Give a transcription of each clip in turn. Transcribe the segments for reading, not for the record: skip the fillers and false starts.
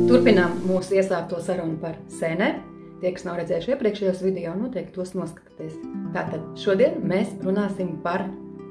Turpinām mūsu iesākto sarunu par sēnēm. Tie, kas nav redzējuši iepriekšējos video, noteikti tos noskatāties. Tātad šodien mēs runāsim par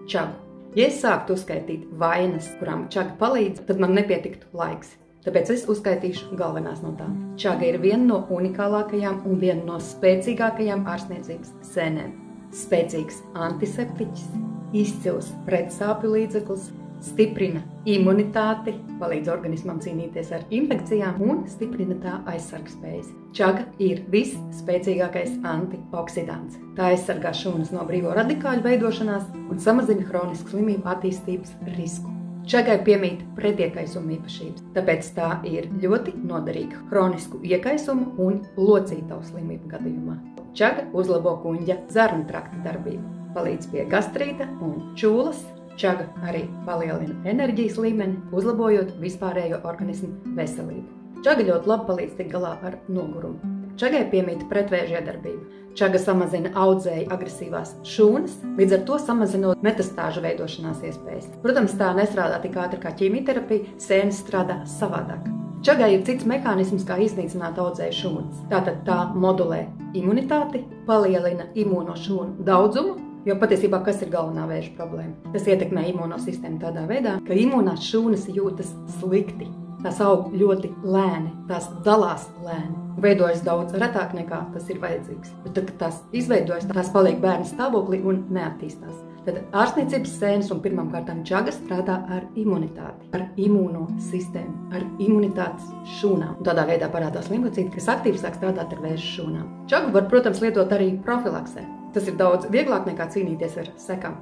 čagu. Ja es sāktu uzskaitīt vainas, kurām čaga palīdz, tad man nepietiktu laiks. Tāpēc es uzskaitīšu galvenās no tām. Čaga ir viena no unikālākajām un viena no spēcīgākajām ārstniecības sēnēm. Spēcīgs antiseptiķis, izcils pretsāpju līdzeklis, stiprina imunitāti, palīdz organismam cīnīties ar infekcijām un stiprina tā aizsargspējas. Čaga ir visspēcīgākais antioksidants. Tā aizsargā šūnas no brīvo radikāļu veidošanās un samazina hronisku slimību attīstības risku. Čagai piemīt pretiekaisuma īpašības, tāpēc tā ir ļoti noderīga hronisku iekaisumu un locītavu slimību gadījumā. Čaga uzlabo kuņģa zarnu trakta darbību, palīdz pie gastrīta un čūlas. Čaga arī palielina enerģijas līmeni, uzlabojot vispārējo organismu veselību. Čaga ļoti labi palīdz tikt galā ar nogurumu. Čagai piemīt pretvēža iedarbība. Čaga samazina audzēju agresīvās šūnas, līdz ar to samazinot metastāžu veidošanās iespējas. Protams, tā nestrādā tik ātri kā ķīmijterapija, sēnes strādā savādāk. Čagai ir cits mehānisms, kā iznīcināt audzēju šūnas. Tātad tā modulē imunitāti, palielina imūno šūnu daudzumu, jo patiesībā kas ir galvenā vēža problēma? Tas ietekmē imūnosistēmu tādā veidā, ka imūnās šūnas jūtas slikti. Tās aug ļoti lēni, tās dalās lēni. Veidojas daudz retāk nekā tas ir vajadzīgs. Bet tad, kad tās izveidojas, tās paliek bērna stāvoklī un neattīstās. Tad ārstniecības sēnes un pirmām kārtām čaga strādā ar imunitāti, ar imūnosistēmu, ar imunitātes šūnām. Un tādā veidā parādās limfocīti, kas aktīvi sāk strādāt ar vēža šūnām. Čagu var, protams, lietot arī profilaksē. Tas ir daudz vieglāk nekā cīnīties ar sekām.